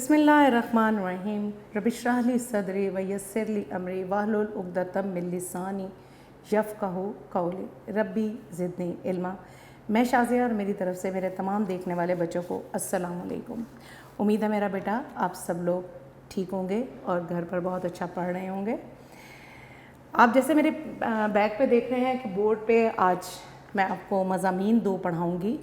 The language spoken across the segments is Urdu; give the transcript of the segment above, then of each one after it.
بسم اللہ الرحمن الرحیم رب اشرح لی صدری ویسر لی امری واحلل عقدۃ من لسانی یفقہوا قولی ربی زدنی علما۔ میں شازیہ اور میری طرف سے میرے تمام دیکھنے والے بچوں کو السلام علیکم۔ امید ہے میرا بیٹا آپ سب لوگ ٹھیک ہوں گے اور گھر پر بہت اچھا پڑھ رہے ہوں گے۔ آپ جیسے میرے بیگ پہ دیکھ رہے ہیں کہ بورڈ پہ آج میں آپ کو مضامین 2 پڑھاؤں گی،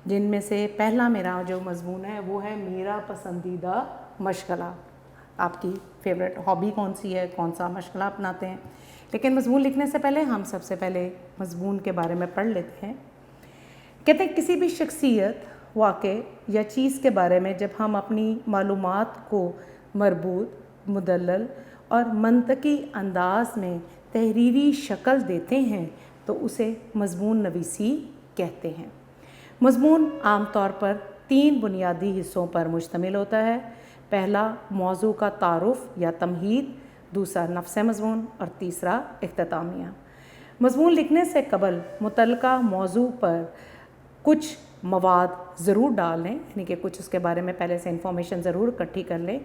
جن میں سے پہلا میرا جو مضمون ہے وہ ہے میرا پسندیدہ مشغلہ۔ آپ کی فیوریٹ ہابی کون سی ہے، کون سا مشغلہ اپناتے ہیں؟ لیکن مضمون لکھنے سے پہلے ہم سب سے پہلے مضمون کے بارے میں پڑھ لیتے ہیں۔ کہتے ہیں کسی بھی شخصیت، واقع یا چیز کے بارے میں جب ہم اپنی معلومات کو مربوط، مدلل اور منطقی انداز میں تحریری شکل دیتے ہیں تو اسے مضمون نویسی کہتے ہیں۔ مضمون عام طور پر 3 بنیادی حصوں پر مشتمل ہوتا ہے۔ پہلا موضوع کا تعارف یا تمہید، دوسرا نفس مضمون اور تیسرا اختتامیہ۔ مضمون لکھنے سے قبل متعلقہ موضوع پر کچھ مواد ضرور ڈال لیں، یعنی کہ کچھ اس کے بارے میں پہلے سے انفارمیشن ضرور اکٹھی کر لیں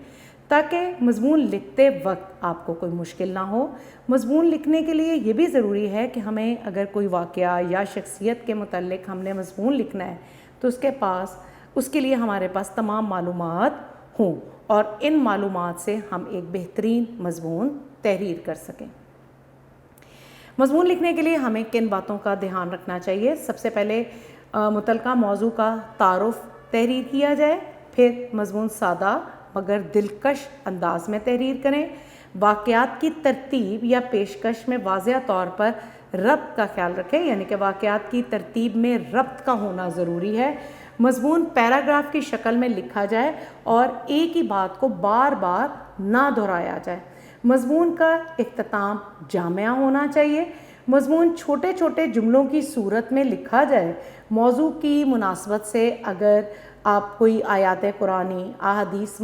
تاکہ مضمون لکھتے وقت آپ کو کوئی مشکل نہ ہو۔ مضمون لکھنے کے لیے یہ بھی ضروری ہے کہ ہمیں اگر کوئی واقعہ یا شخصیت کے متعلق ہم نے مضمون لکھنا ہے تو اس کے لیے ہمارے پاس تمام معلومات ہوں اور ان معلومات سے ہم ایک بہترین مضمون تحریر کر سکیں۔ مضمون لکھنے کے لیے ہمیں کن باتوں کا دھیان رکھنا چاہیے؟ سب سے پہلے متعلقہ موضوع کا تعارف تحریر کیا جائے، پھر مضمون سادہ مگر دلکش انداز میں تحریر کریں۔ واقعات کی ترتیب یا پیشکش میں واضح طور پر ربط کا خیال رکھیں، یعنی کہ واقعات کی ترتیب میں ربط کا ہونا ضروری ہے۔ مضمون پیراگراف کی شکل میں لکھا جائے اور ایک ہی بات کو بار بار نہ دہرایا جائے۔ مضمون کا اختتام جامع ہونا چاہیے۔ مضمون چھوٹے چھوٹے جملوں کی صورت میں لکھا جائے۔ موضوع کی مناسبت سے اگر آپ کوئی آیات قرآنی، احادیث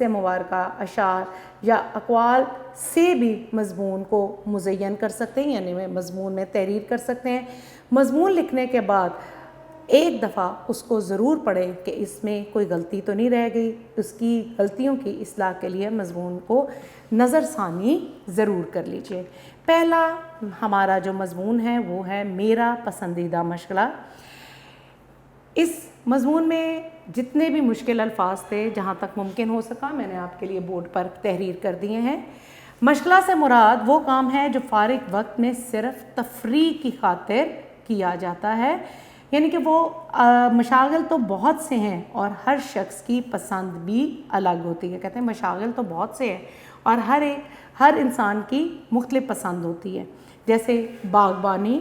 مبارکہ، اشعار یا اقوال سے بھی مضمون کو مزین کر سکتے ہیں، یعنی مضمون میں تحریر کر سکتے ہیں۔ مضمون لکھنے کے بعد ایک دفعہ اس کو ضرور پڑھیں کہ اس میں کوئی غلطی تو نہیں رہ گئی۔ اس کی غلطیوں کی اصلاح کے لیے مضمون کو نظر ثانی ضرور کر لیجئے۔ پہلا ہمارا جو مضمون ہے وہ ہے میرا پسندیدہ مشغلہ۔ اس مضمون میں جتنے بھی مشکل الفاظ تھے جہاں تک ممکن ہو سکا میں نے آپ کے لیے بورڈ پر تحریر کر دیے ہیں۔ مشغلہ سے مراد وہ کام ہے جو فارغ وقت میں صرف تفریح کی خاطر کیا جاتا ہے، یعنی کہ وہ مشاغل تو بہت سے ہیں اور ہر شخص کی پسند بھی الگ ہوتی ہے۔ کہتے ہیں مشاغل تو بہت سے ہیں اور ہر انسان کی مختلف پسند ہوتی ہے، جیسے باغبانی،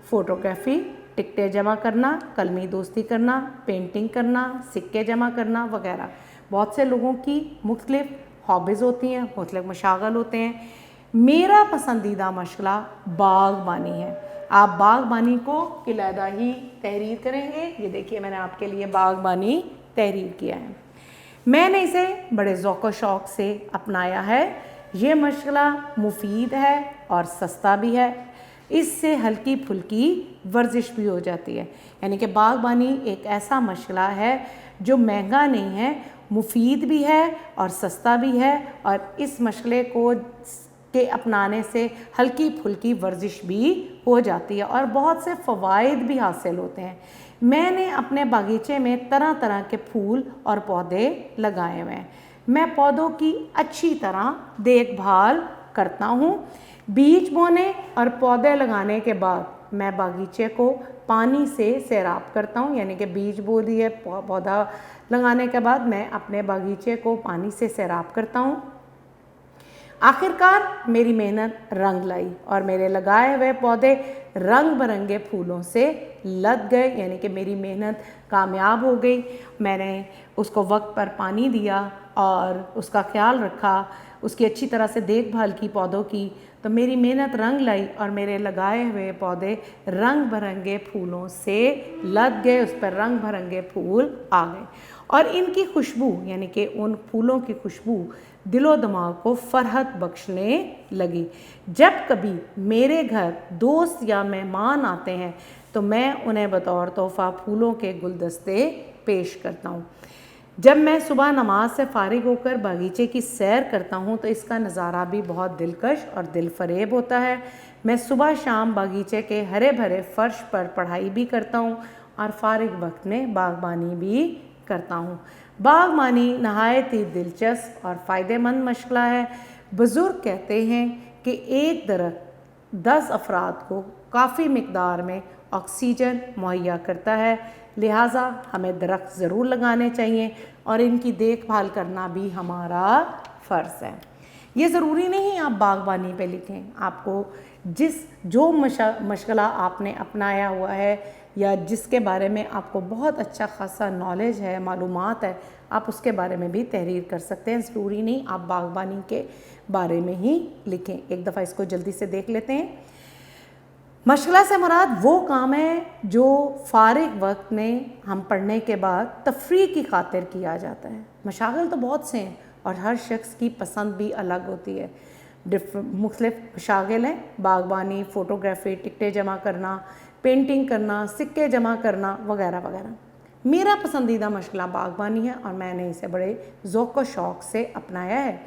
فوٹوگرافی، ٹکٹیں جمع کرنا، قلمی دوستی کرنا، پینٹنگ کرنا، سکے جمع کرنا وغیرہ۔ بہت سے لوگوں کی مختلف ہابیز ہوتی ہیں، مختلف مشاغل ہوتے ہیں۔ میرا پسندیدہ مشغلہ باغبانی ہے۔ آپ باغبانی کو علیحدہ ہی تحریر کریں گے۔ یہ دیکھیے میں نے آپ کے لیے باغبانی تحریر کیا ہے۔ میں نے اسے بڑے ذوق و شوق سے اپنایا ہے۔ یہ مشغلہ مفید ہے اور سستا بھی ہے۔ اس سے ہلکی پھلکی ورزش بھی ہو جاتی ہے، یعنی کہ باغبانی ایک ایسا مشغلہ ہے جو مہنگا نہیں ہے، مفید بھی ہے اور سستا بھی ہے، اور اس مشغلے کو اپنانے سے ہلکی پھلکی ورزش بھی ہو جاتی ہے اور بہت سے فوائد بھی حاصل ہوتے ہیں۔ میں نے اپنے باغیچے میں طرح طرح کے پھول اور پودے لگائے ہوئے ہیں۔ میں پودوں کی اچھی طرح دیکھ بھال کرتا ہوں۔ بیج بونے اور پودے لگانے کے بعد میں باغیچے کو پانی سے سیراب کرتا ہوں، یعنی کہ بیج بو دیے، پودا لگانے کے بعد میں اپنے باغیچے کو پانی سے سیراب کرتا ہوں۔ آخرکار میری محنت رنگ لائی اور میرے لگائے ہوئے پودے رنگ برنگے پھولوں سے لد گئے، یعنی کہ میری محنت کامیاب ہو گئی۔ میں نے اس کو وقت پر پانی دیا اور اس کا خیال رکھا، اس کی اچھی طرح سے دیکھ بھال کی پودوں کی، تو میری محنت رنگ لائی اور میرے لگائے ہوئے پودے رنگ برنگے پھولوں سے لد گئے، اس پر رنگ برنگے پھول آ گئے اور ان کی خوشبو، یعنی کہ ان پھولوں کی خوشبو دل و دماغ کو فرحت بخشنے لگی۔ جب کبھی میرے گھر دوست یا مہمان آتے ہیں تو میں انہیں بطور تحفہ پھولوں کے گلدستے پیش کرتا ہوں۔ جب میں صبح نماز سے فارغ ہو کر باغیچے کی سیر کرتا ہوں تو اس کا نظارہ بھی بہت دلکش اور دل فریب ہوتا ہے۔ میں صبح شام باغیچے کے ہرے بھرے فرش پر پڑھائی بھی کرتا ہوں اور فارغ وقت میں باغبانی بھی کرتا ہوں۔ باغبانی نہایت ہی دلچسپ اور فائدہ مند مشغلہ ہے۔ بزرگ کہتے ہیں کہ ایک درخت 10 افراد کو کافی مقدار میں آکسیجن مہیا کرتا ہے، لہٰذا ہمیں درخت ضرور لگانے چاہیے اور ان کی دیکھ بھال کرنا بھی ہمارا فرض ہے۔ یہ ضروری نہیں آپ باغبانی پہ لکھیں، آپ کو جو مشغلہ آپ نے اپنایا ہوا ہے یا جس کے بارے میں آپ کو بہت اچھا خاصا نالج ہے، معلومات ہے، آپ اس کے بارے میں بھی تحریر کر سکتے ہیں۔ ضروری نہیں آپ باغبانی کے بارے میں ہی لکھیں۔ ایک دفعہ اس کو جلدی سے دیکھ لیتے ہیں۔ مشغلہ سے مراد وہ کام ہے جو فارغ وقت میں ہم پڑھنے کے بعد تفریح کی خاطر کیا جاتا ہے۔ مشاغل تو بہت سے ہیں اور ہر شخص کی پسند بھی الگ ہوتی ہے۔ مختلف مشاغل ہیں، باغبانی، فوٹوگرافی، ٹکٹیں جمع کرنا، پینٹنگ کرنا، سکے جمع کرنا وغیرہ وغیرہ۔ میرا پسندیدہ مشغلہ باغبانی ہے اور میں نے اسے بڑے ذوق و شوق سے اپنایا ہے۔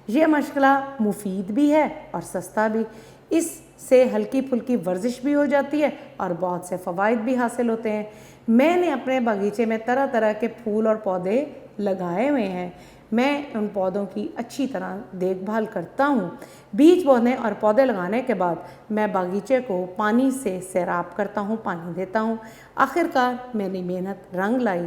یہ مشغلہ مفید بھی ہے اور سستا بھی۔ اس سے ہلکی پھلکی ورزش بھی ہو جاتی ہے اور بہت سے فوائد بھی حاصل ہوتے ہیں۔ میں نے اپنے باغیچے میں طرح طرح کے پھول اور پودے لگائے ہوئے ہیں۔ میں ان پودوں کی اچھی طرح دیکھ بھال کرتا ہوں۔ بیج بونے اور پودے لگانے کے بعد میں باغیچے کو پانی سے سیراب کرتا ہوں، پانی دیتا ہوں۔ آخر کار میری محنت رنگ لائی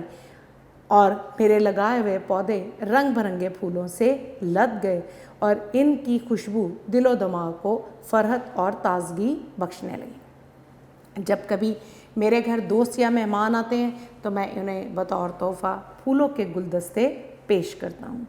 اور میرے لگائے ہوئے پودے رنگ برنگے پھولوں سے لد گئے اور ان کی خوشبو دل و دماغ کو فرحت اور تازگی بخشنے لگی۔ جب کبھی میرے گھر دوست یا مہمان آتے ہیں تو میں انہیں بطور تحفہ پھولوں کے گلدستے پیش کرتا ہوں۔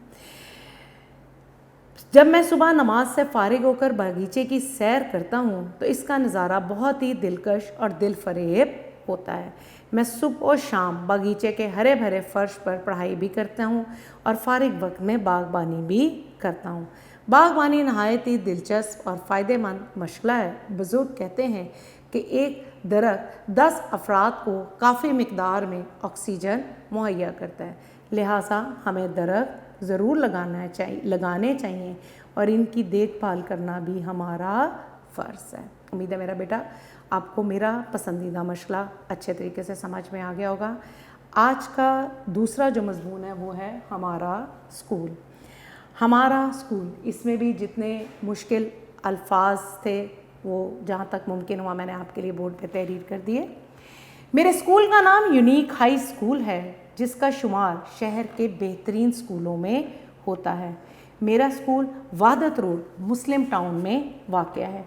جب میں صبح نماز سے فارغ ہو کر باغیچے کی سیر کرتا ہوں تو اس کا نظارہ بہت ہی دلکش اور دل فریب ہوتا ہے۔ میں صبح و شام باغیچے کے ہرے بھرے فرش پر پڑھائی بھی کرتا ہوں اور فارغ وقت میں باغبانی بھی کرتا ہوں۔ باغبانی نہایت ہی دلچسپ اور فائدہ مند مشغلہ ہے۔ بزرگ کہتے ہیں کہ ایک درخت 10 افراد کو کافی مقدار میں آکسیجن مہیا کرتا ہے، لہٰذا ہمیں درخت ضرور لگانے چاہیے اور ان کی دیکھ بھال کرنا بھی ہمارا فرض ہے۔ امید ہے میرا بیٹا آپ کو میرا پسندیدہ مشغلہ اچھے طریقے سے سمجھ میں آ گیا ہوگا۔ آج کا دوسرا جو مضمون ہے وہ ہے ہمارا اسکول۔ ہمارا اسکول، اس میں بھی جتنے مشکل الفاظ تھے وہ جہاں تک ممکن ہوا میں نے آپ کے لیے بورڈ پہ تحریر کر دیے۔ میرے اسکول کا نام یونیک ہائی اسکول ہے جس کا شمار شہر کے بہترین اسکولوں میں ہوتا ہے۔ میرا اسکول وحدت روڈ مسلم ٹاؤن میں واقع ہے۔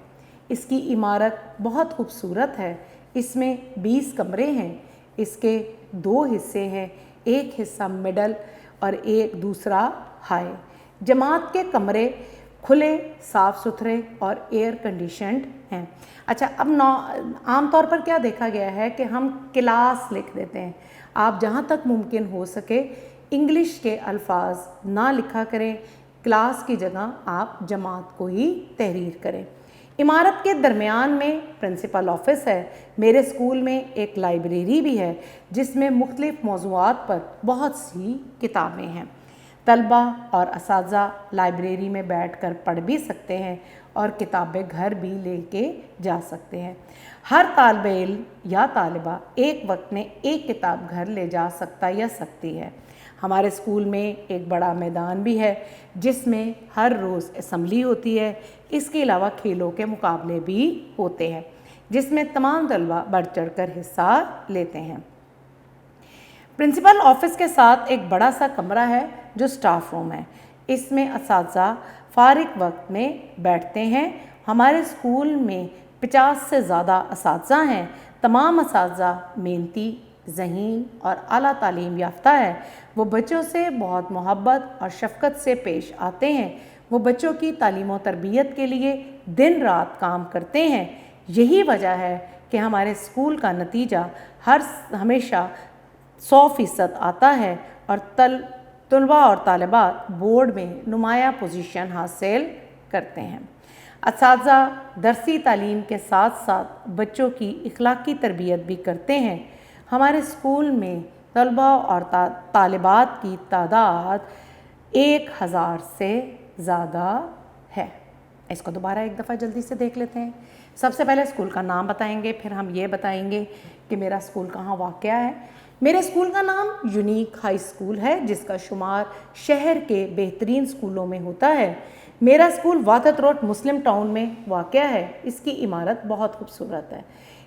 اس کی عمارت بہت خوبصورت ہے۔ اس میں 20 کمرے ہیں۔ اس کے 2 حصے ہیں، ایک حصہ مڈل اور ایک دوسرا ہائی۔ جماعت کے کمرے کھلے، صاف ستھرے اور ایئر کنڈیشنڈ ہیں۔ اچھا، اب عام طور پر کیا دیکھا گیا ہے کہ ہم کلاس لکھ دیتے ہیں۔ آپ جہاں تک ممکن ہو سکے انگلش کے الفاظ نہ لکھا کریں، کلاس کی جگہ آپ جماعت کو ہی تحریر کریں۔ عمارت کے درمیان میں پرنسپل آفس ہے۔ میرے اسکول میں ایک لائبریری بھی ہے جس میں مختلف موضوعات پر بہت سی کتابیں ہیں۔ طلبہ اور اساتذہ لائبریری میں بیٹھ کر پڑھ بھی سکتے ہیں اور کتابیں گھر بھی لے کے جا سکتے ہیں۔ ہر طالب علم یا طالبہ ایک وقت میں ایک کتاب گھر لے جا سکتا یا سکتی ہے۔ ہمارے اسکول میں ایک بڑا میدان بھی ہے جس میں ہر روز اسمبلی ہوتی ہے۔ اس کے علاوہ کھیلوں کے مقابلے بھی ہوتے ہیں جس میں تمام طلبہ بڑھ چڑھ کر حصہ لیتے ہیں۔ پرنسپل آفس کے ساتھ ایک بڑا سا کمرہ ہے جو اسٹاف روم ہے۔ اس میں اساتذہ فارغ وقت میں بیٹھتے ہیں۔ ہمارے اسکول میں 50 سے زیادہ اساتذہ ہیں۔ تمام اساتذہ محنتی، ذہین اور اعلیٰ تعلیم یافتہ ہے۔ وہ بچوں سے بہت محبت اور شفقت سے پیش آتے ہیں۔ وہ بچوں کی تعلیم و تربیت کے لیے دن رات کام کرتے ہیں۔ یہی وجہ ہے کہ ہمارے اسکول کا نتیجہ ہمیشہ 100% آتا ہے اور طلباء اور طالبات بورڈ میں نمایاں پوزیشن حاصل کرتے ہیں۔ اساتذہ درسی تعلیم کے ساتھ ساتھ بچوں کی اخلاقی تربیت بھی کرتے ہیں۔ ہمارے اسکول میں طلبہ اور طالبات کی تعداد 1000 سے زیادہ ہے۔ اس کو دوبارہ ایک دفعہ جلدی سے دیکھ لیتے ہیں۔ سب سے پہلے اسکول کا نام بتائیں گے، پھر ہم یہ بتائیں گے کہ میرا اسکول کہاں واقع ہے۔ میرے اسکول کا نام یونیک ہائی اسکول ہے، جس کا شمار شہر کے بہترین اسکولوں میں ہوتا ہے۔ میرا اسکول واتت روڈ مسلم ٹاؤن میں واقع ہے۔ اس کی عمارت بہت خوبصورت ہے۔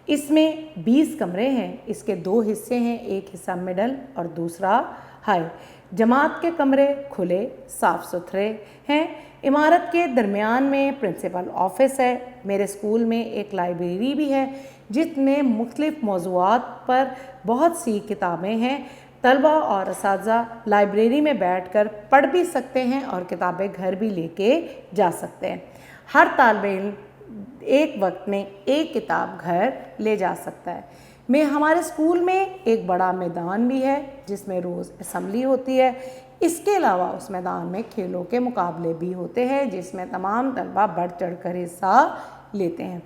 اس میں 20 کمرے ہیں۔ اس کے 2 حصے ہیں، ایک حصہ مڈل اور دوسرا ہائی۔ جماعت کے کمرے کھلے صاف ستھرے ہیں۔ عمارت کے درمیان میں پرنسپل آفس ہے۔ میرے اسکول میں ایک لائبریری بھی ہے، جس میں مختلف موضوعات پر بہت سی کتابیں ہیں۔ طلبہ اور اساتذہ لائبریری میں بیٹھ کر پڑھ بھی سکتے ہیں اور کتابیں گھر بھی لے کے جا سکتے ہیں۔ ہر طالب علم ایک وقت میں ایک کتاب گھر لے جا سکتا ہے۔ ہمارے اسکول میں ایک بڑا میدان بھی ہے، جس میں روز اسمبلی ہوتی ہے۔ اس کے علاوہ اس میدان میں کھیلوں کے مقابلے بھی ہوتے ہیں، جس میں تمام طلبہ بڑھ چڑھ کر حصہ لیتے ہیں۔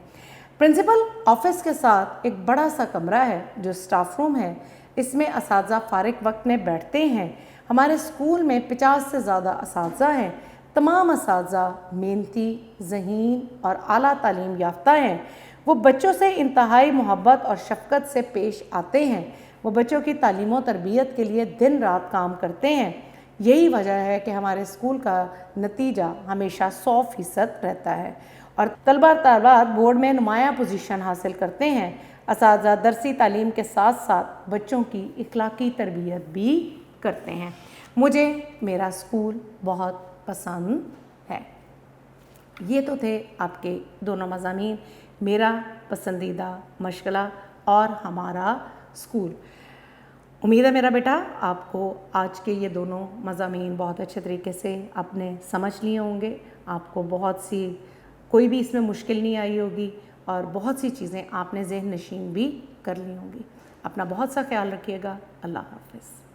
پرنسپل آفس کے ساتھ ایک بڑا سا کمرہ ہے جو اسٹاف روم ہے۔ اس میں اساتذہ فارغ وقت میں بیٹھتے ہیں۔ ہمارے اسکول میں 50 سے زیادہ اساتذہ ہیں۔ تمام اساتذہ محنتی، ذہین اور اعلیٰ تعلیم یافتہ ہیں۔ وہ بچوں سے انتہائی محبت اور شفقت سے پیش آتے ہیں۔ وہ بچوں کی تعلیم و تربیت کے لیے دن رات کام کرتے ہیں۔ یہی وجہ ہے کہ ہمارے اسکول کا نتیجہ ہمیشہ 100% رہتا ہے اور طلبہ اور طالبات بورڈ میں نمایاں پوزیشن حاصل کرتے ہیں۔ اساتذہ درسی تعلیم کے ساتھ ساتھ بچوں کی اخلاقی تربیت بھی کرتے ہیں۔ مجھے میرا اسکول بہت پسند ہے۔ یہ تو تھے آپ کے دونوں مضامین، میرا پسندیدہ مشغلہ اور ہمارا اسکول۔ امید ہے میرا بیٹا آپ کو آج کے یہ دونوں مضامین بہت اچھے طریقے سے آپ نے سمجھ لیے ہوں گے۔ آپ کو بہت سی کوئی بھی اس میں مشکل نہیں آئی ہوگی اور بہت سی چیزیں آپ نے ذہن نشین بھی کر لی ہوں گی۔ اپنا بہت سا خیال رکھیے گا۔ اللہ حافظ۔